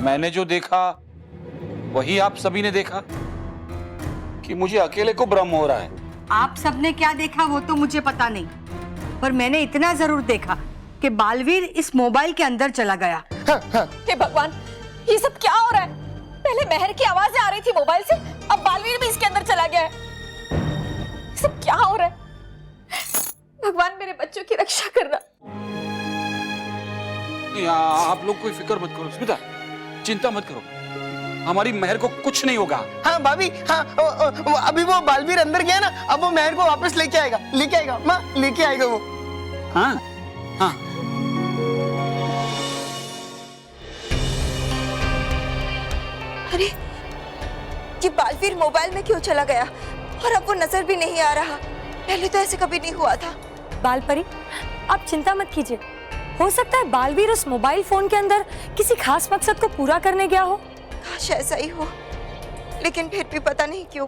मैंने जो देखा वही आप सभी ने देखा कि मुझे अकेले को भ्रम हो रहा है? आप सबने क्या देखा वो तो मुझे पता नहीं, पर मैंने इतना जरूर देखा कि बालवीर इस मोबाइल के अंदर चला गया। हे भगवान, ये सब क्या हो रहा है? पहले मेहर की आवाजें आ रही थी मोबाइल से, अब बालवीर भी इसके अंदर चला गया है। ये सब क्या हो रहा है? भगवान मेरे बच्चों की रक्षा करना। आप लोग कोई फिक्र मत करो स्मिता, चिंता मत करो, हमारी मेहर को कुछ नहीं होगा। हाँ भाभी, हाँ अभी वो बालवीर अंदर गया ना, अब वो मेहर को वापस लेके आएगा माँ, लेके आएगा वो। हाँ हाँ। अरे ये बालवीर मोबाइल में क्यों चला गया और अब वो नजर भी नहीं आ रहा? पहले तो ऐसे कभी नहीं हुआ था। बालपरी, आप चिंता मत कीजिए, हो सकता है बालवीर उस मोबाइल फोन के अंदर किसी खास मकसद को पूरा करने गया हो। काश ऐसा ही हो, लेकिन फिर भी पता नहीं क्यों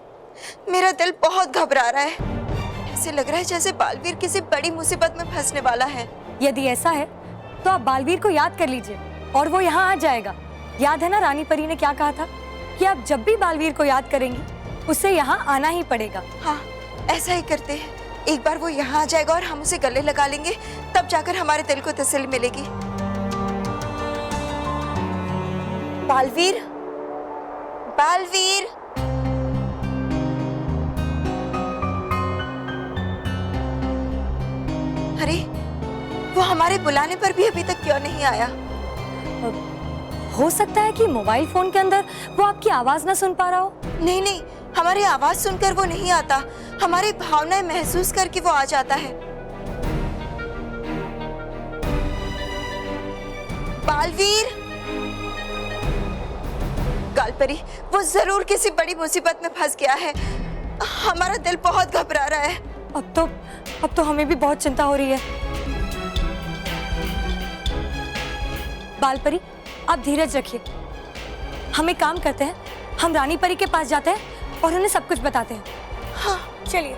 मेरा दिल बहुत घबरा रहा है। ऐसे लग रहा है जैसे बालवीर किसी बड़ी मुसीबत में फंसने वाला है। यदि ऐसा है तो आप बालवीर को याद कर लीजिए और वो यहाँ आ जाएगा। याद है ना रानी परी ने क्या कहा था कि आप जब भी बालवीर को याद करेंगी उसे यहाँ आना ही पड़ेगा। हाँ, ऐसा ही करते हैं। एक बार वो यहाँ आ जाएगा और हम उसे गले लगा लेंगे, तब जाकर हमारे दिल को तसल्ली मिलेगी। बालवीर, बालवीर, अरे वो हमारे बुलाने पर भी अभी तक क्यों नहीं आया? हो सकता है कि मोबाइल फोन के अंदर वो आपकी आवाज ना सुन पा रहा हो। नहीं नहीं, हमारी आवाज सुनकर वो नहीं आता, हमारी भावनाएं महसूस करके वो आ जाता है। बालवीर, गालपरी, वो जरूर किसी बड़ी मुसीबत में फंस गया है। हमारा दिल बहुत घबरा रहा है। अब तो हमें भी बहुत चिंता हो रही है। बालपरी, आप धीरज रखिए। हम एक काम करते हैं, हम रानी परी के पास जाते हैं और उन्हें सब कुछ बताते हैं। हाँ चलिए।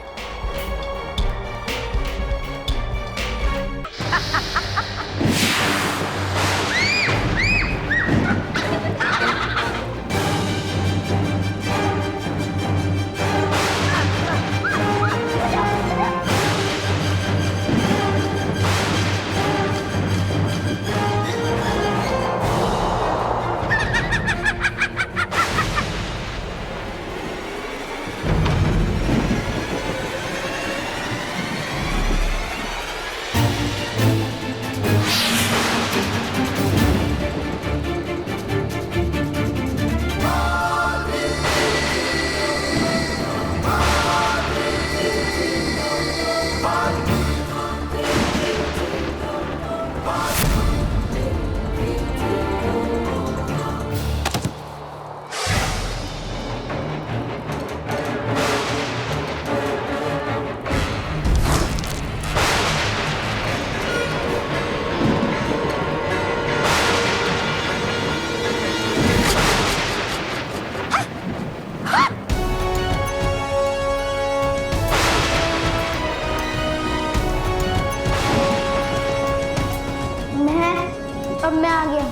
अब मैं आ गया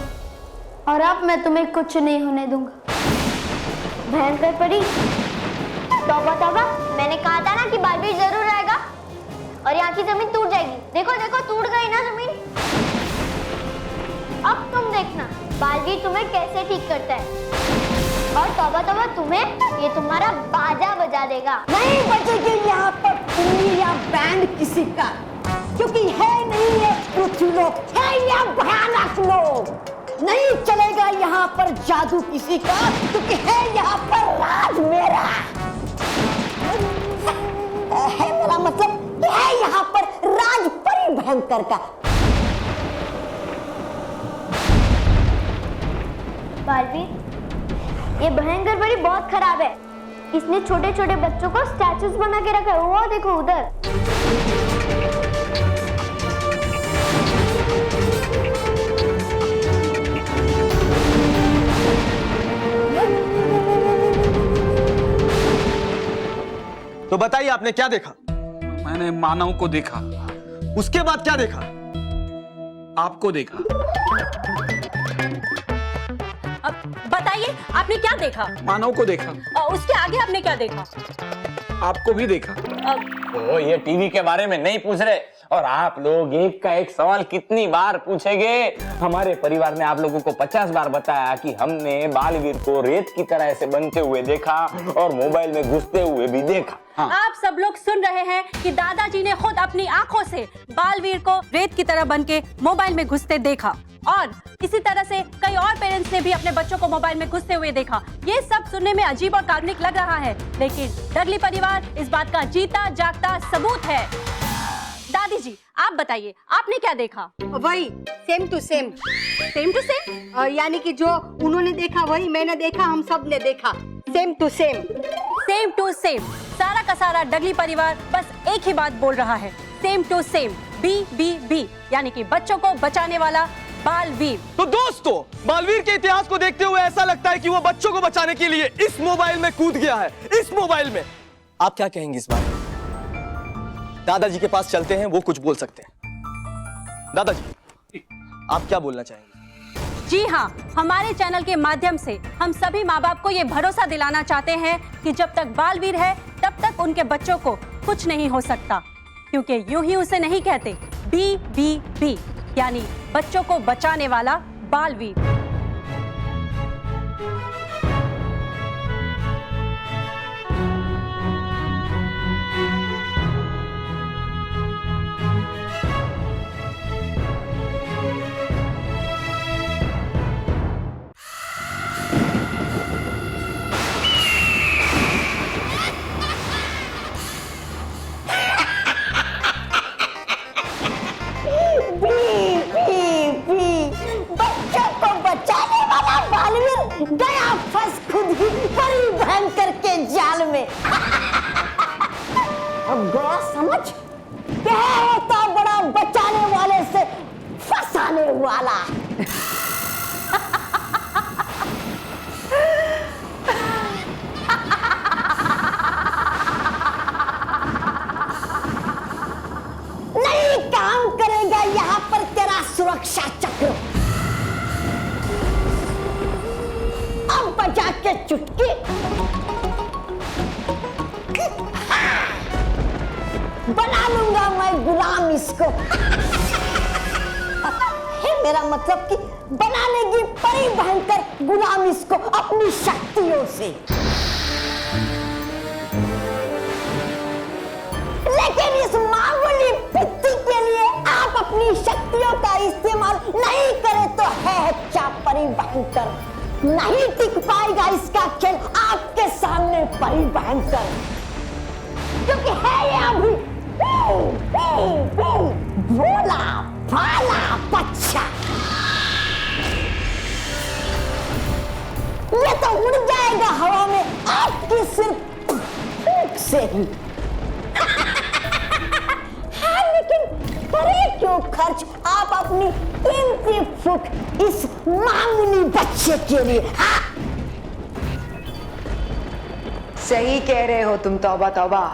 और अब मैं तुम्हें कुछ नहीं होने दूंगा। भयंकर परी, तौबा तौबा, मैंने कहा था ना कि बालवीर जरूर आएगा और यहाँ की जमीन टूट जाएगी। देखो देखो, टूट गई ना जमीन। अब तुम देखना बालवीर तुम्हें कैसे ठीक करता है। और तौबा तौबा, तुम्हें ये तुम्हारा बाजा बजा देगा। नहीं बजेगी यहाँ पर कुंडी या बैंड किसी का, क्योंकि है नहीं ये पृथ्वीलोक, है यह भयानक लोक। नहीं चलेगा यहाँ पर जादू किसी का, क्योंकि है यहाँ पर राज मेरा। है मेरा मतलब है यहाँ पर राज परी भयंकर का। बालवीर, ये भयंकर परी बहुत खराब है। इसने छोटे छोटे बच्चों को स्टैचूज बना के रखा है। वो देखो उधर। तो बताइए आपने क्या देखा? मैंने मानव को देखा। उसके बाद क्या देखा? आपको देखा। बताइए, आपने क्या देखा? मानव को देखा, उसके आगे आपने क्या देखा? आपको भी देखा। ओ, ये टीवी के बारे में नहीं पूछ रहे, और आप लोग एक का एक सवाल कितनी बार पूछेंगे? हमारे परिवार ने आप लोगों को 50 बार बताया कि हमने बालवीर को रेत की तरह ऐसे बनते हुए देखा और मोबाइल में घुसते हुए भी देखा। आप सब लोग सुन रहे हैं कि दादाजी ने खुद अपनी आंखों से बालवीर को रेत की तरह बनके मोबाइल में घुसते देखा, और इसी तरह से कई और पेरेंट्स ने भी अपने बच्चों को मोबाइल में घुसते हुए देखा। ये सब सुनने में अजीब और काल्पनिक लग रहा है, लेकिन डगली परिवार इस बात का जीता जागता सबूत है। दादी जी, आप बताइए, आपने क्या देखा? वही same to same. Same to same? यानी कि जो उन्होंने देखा वही मैंने देखा, हम सब ने देखा, same to same. Same to same, सारा का सारा डगली परिवार बस एक ही बात बोल रहा है, सेम टू सेम, BBB, यानी कि बच्चों को बचाने वाला बालवीर। तो दोस्तों, बालवीर के इतिहास को देखते हुए ऐसा लगता है कि वो बच्चों को बचाने के लिए इस मोबाइल में कूद गया है। इस मोबाइल में आप क्या कहेंगे इस बारे में? दादाजी के पास चलते हैं, वो कुछ बोल सकते हैं। दादाजी, आप क्या बोलना चाहेंगे? जी हाँ, हमारे चैनल के माध्यम से हम सभी माँ बाप को ये भरोसा दिलाना चाहते हैं कि जब तक बालवीर है तब तक उनके बच्चों को कुछ नहीं हो सकता, क्योंकि यूं ही उसे नहीं कहते, BBB, यानी बच्चों को बचाने वाला बालवीर। बच्चों को बचाने वाला बालवीर गया फंस खुद ही परी भयंकर के जाल में। अब गया समझ क्या होता बड़ा बचाने वाले से फंसाने वाला। नहीं काम करेगा यहाँ पर तेरा सुरक्षा चक्र। अब बजा के चुटकी बना लूंगा मैं गुलाम इसको। है मेरा मतलब कि बना लेगी परी भयंकर गुलाम इसको अपनी शक्तियों से। लेकिन इस मामूली पित्ती के लिए आप अपनी शक्तियों का इस्तेमाल नहीं करें तो है क्या परी भयंकर, नहीं टिक पाएगा इसका खेल आपके सामने परी भयंकर, क्योंकि है ये अभी भोला भाला बच्चा। ये तो उड़ जाएगा हवा में आपकी सिर्फ फूंक से ही। हाँ, लेकिन करे क्यों खर्च आप अपनी कीमती फूंक इस मामूली बच्चे के लिए? हाँ? सही कह रहे हो तुम, तौबा तौबा।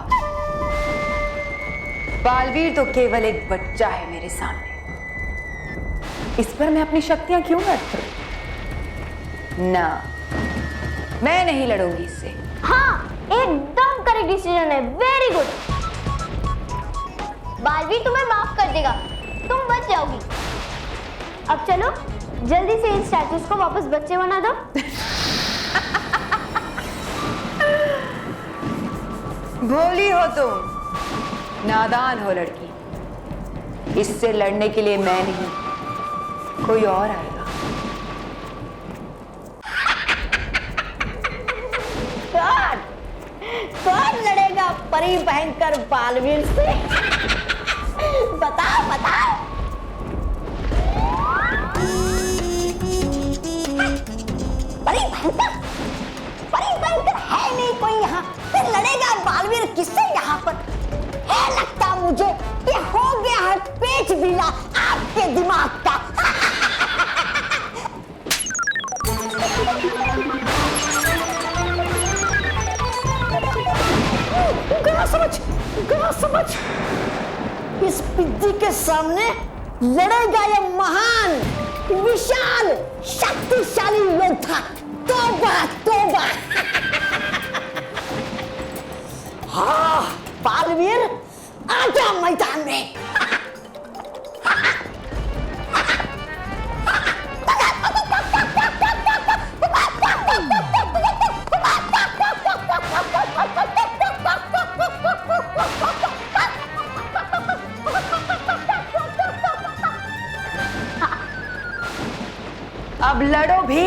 बालवीर तो केवल एक बच्चा है मेरे सामने, इस पर मैं अपनी शक्तियां क्यों व्यक्त करूं? ना, मैं नहीं लड़ूंगी इससे। हाँ, एकदम करेक्ट डिसीजन है, वेरी गुड। बालवीर तुम्हें माफ कर देगा, तुम बच जाओगी। अब चलो जल्दी से इन स्टैचूज को वापस बच्चे बना दो। भोली हो तुम, नादान हो लड़की। इससे लड़ने के लिए मैं नहीं, कोई और आएगा। कौन लड़ेगा परी भयंकर बालवीर से? बताओ बताओ। परी भयंकर है नहीं कोई यहाँ, फिर लड़ेगा बालवीर किससे यहाँ पर? है लगता मुझे कि हो गया है पेच ढीला आपके दिमाग का। गया समझ। इस पिद्दी के सामने लड़ेगा ये महान, विशाल, शक्तिशाली योद्धा तौबा तौबा। हाँ बालवीर, आजा मैदान में। अब लड़ो भी।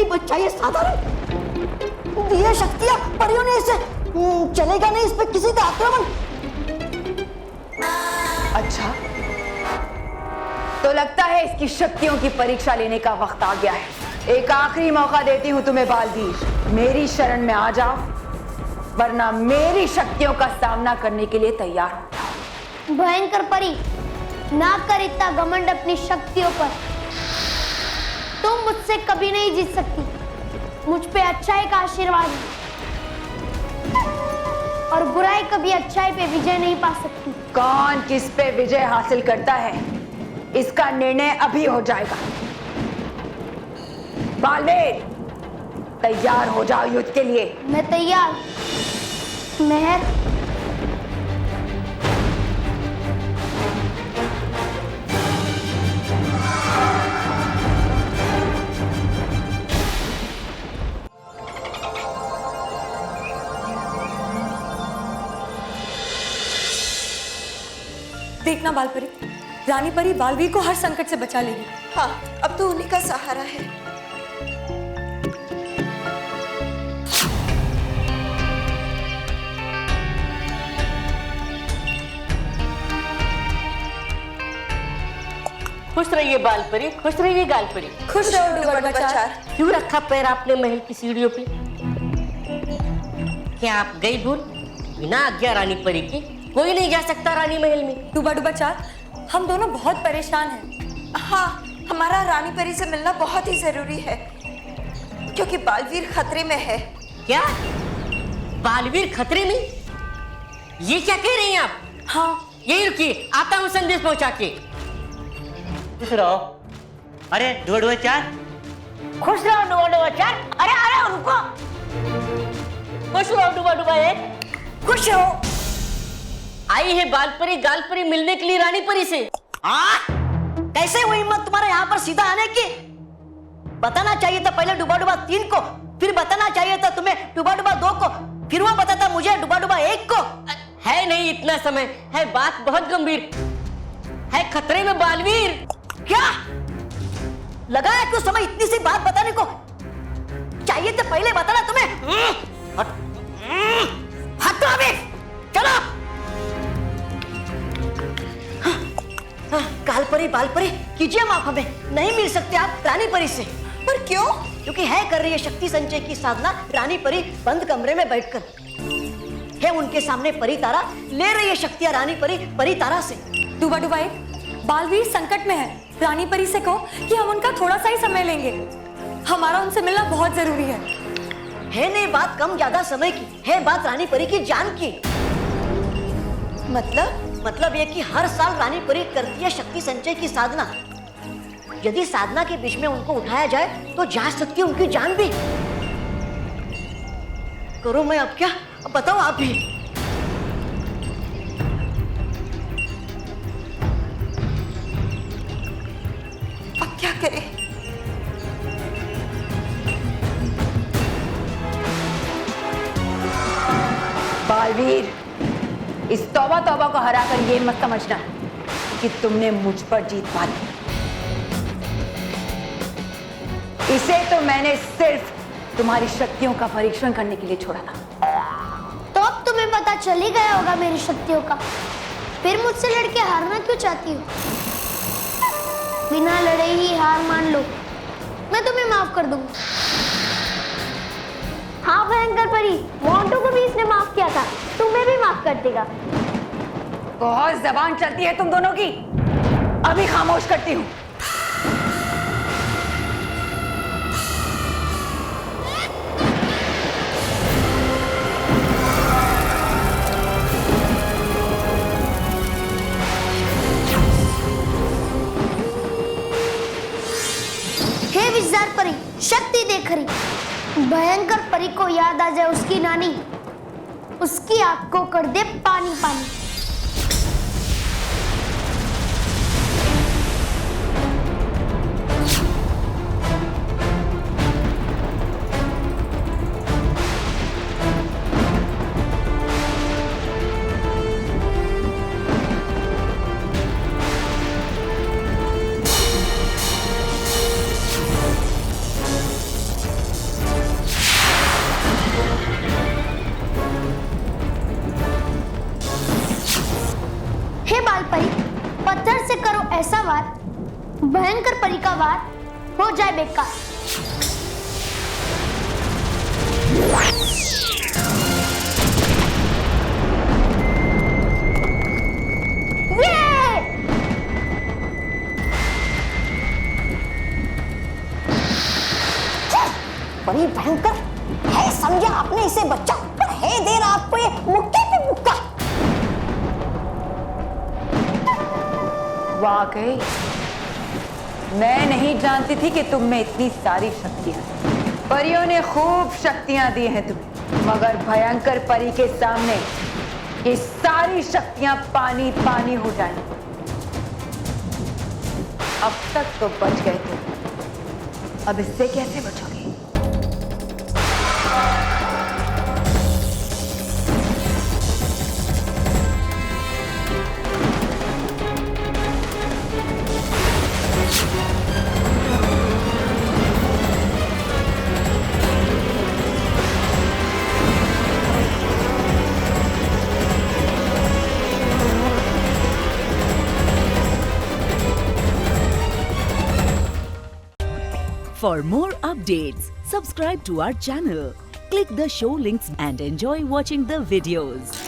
बच्चा ये साधारण दिए शक्तियां परियों ने इसे चलेगा नहीं इस पे किसी का आक्रमण। अच्छा, तो लगता है इसकी शक्तियों की परीक्षा लेने का वक्त आ गया है। एक आखिरी मौका देती हूं तुम्हें बालवीर, मेरी शरण में आ जाओ, वरना मेरी शक्तियों का सामना करने के लिए तैयार हो जाओ। भयंकर परी, ना कर इतना घमंड अपनी शक्तियों पर। तुम मुझसे कभी नहीं जीत सकती। मुझ पे अच्छाई का आशीर्वाद है और बुराई कभी अच्छाई पे विजय नहीं पा सकती। कौन किस पे विजय हासिल करता है, इसका निर्णय अभी हो जाएगा। बालवीर, तैयार हो जाओ युद्ध के लिए। मैं तैयार। मेहर, देखना बालपरी, रानी परी बालवीर को हर संकट से बचा लेगी। हाँ, अब तो उन्हीं का सहारा है। खुश रहिए बालपरी, खुश रहिए गालपरी। खुश रहो डुबडुबाचार। क्यों रखा पैर आपने महल की सीढ़ियों पे? क्या आप गई भूल? बिना आज्ञा रानी परी की कोई नहीं जा सकता रानी महल में। डुबडुबाचार, हम दोनों बहुत परेशान हैं। हाँ, हमारा रानी परी से मिलना बहुत ही जरूरी है क्योंकि बालवीर खतरे में है। क्या बालवीर खतरे में? ये क्या कह रही हैं आप? हाँ, यही रुकिए, आता हूँ संदेश पहुंचा के। खुश रहो। अरे डुबडुबाचार, खुश रहो डुबडुबाचार। अरे अरे उनको खुश रहो डुबडुबा, खुश रहो। आई है बालपरी गालपरी मिलने के लिए रानी परी से। कैसे हुई हिम्मत तुम्हारे यहाँ पर सीधा आने की? बताना चाहिए था पहले डुबडुबा 3 को, फिर बताना चाहिए था तुम्हें डुबडुबा 2 को, फिर वो बताता मुझे डुबडुबा 1 को। है नहीं इतना समय, है बात बहुत गंभीर है, खतरे में बालवीर। क्या लगाया क्यों समय इतनी सी बात बताने को? चाहिए तो पहले बताना तुम्हें। हटो अभी, चलो। कालपरी बालपरी, कीजिए माफ, हमें नहीं मिल सकते आप रानी परी से। पर क्यों? क्योंकि है कर रही है शक्ति संचय की साधना रानी परी बंद कमरे में बैठकर। है उनके सामने परी तारा, ले रही है शक्तियां रानी परी परी तारा से। डुबडुबा, बालवीर संकट में है। रानी परी से कहो कि हम उनका थोड़ा सा ही समय लेंगे। हमारा उनसे मिलना बहुत जरूरी है। है नहीं बात कम ज्यादा समय की, है बात रानी परी की जान की। मतलब ये कि हर साल रानी परी करती है शक्ति संचय की साधना। यदि साधना के बीच में उनको उठाया जाए तो जा सकती है उनकी जान भी। करो मैं अब क्या, अब बताओ आप भी। अब क्या करें? बालवीर, इस तौबा तौबा को हराकर ये मत समझना कि तुमने मुझ पर जीत पा ली। इसे तो मैंने सिर्फ तुम्हारी शक्तियों का परीक्षण करने के लिए छोड़ा था। तो अब तुम्हें पता चल ही गया होगा मेरी शक्तियों का, फिर मुझसे लड़के हारना क्यों चाहती हो? बिना लड़े ही हार मान लो, मैं तुम्हें माफ कर दूंगा। हाँ भयंकर परी, मोंटू को भी इसने माफ किया था, तुम्हें भी माफ कर देगा। बहुत जबान चलती है तुम दोनों की, अभी खामोश करती हूँ। हे विजार परी, शक्ति देख रही, भयंकर परी को याद आ जाए उसकी नानी, उसकी आंख को कर दे पानी पानी। पत्थर से करो ऐसा वार, भयंकर परी का वार हो जाए बेकार। बड़ी भयंकर है, समझा आपने इसे बच्चा, पर है देर आपको ये मुक्के पे मुक्का। वाकई मैं नहीं जानती थी कि तुम में इतनी सारी शक्तियां। परियों ने खूब शक्तियां दी हैं तुम्हें, मगर भयंकर परी के सामने ये सारी शक्तियां पानी पानी हो जाएं। अब तक तो बच गए थे, अब इससे कैसे बचोगे? For more updates, subscribe to our channel, click the show links and enjoy watching the videos.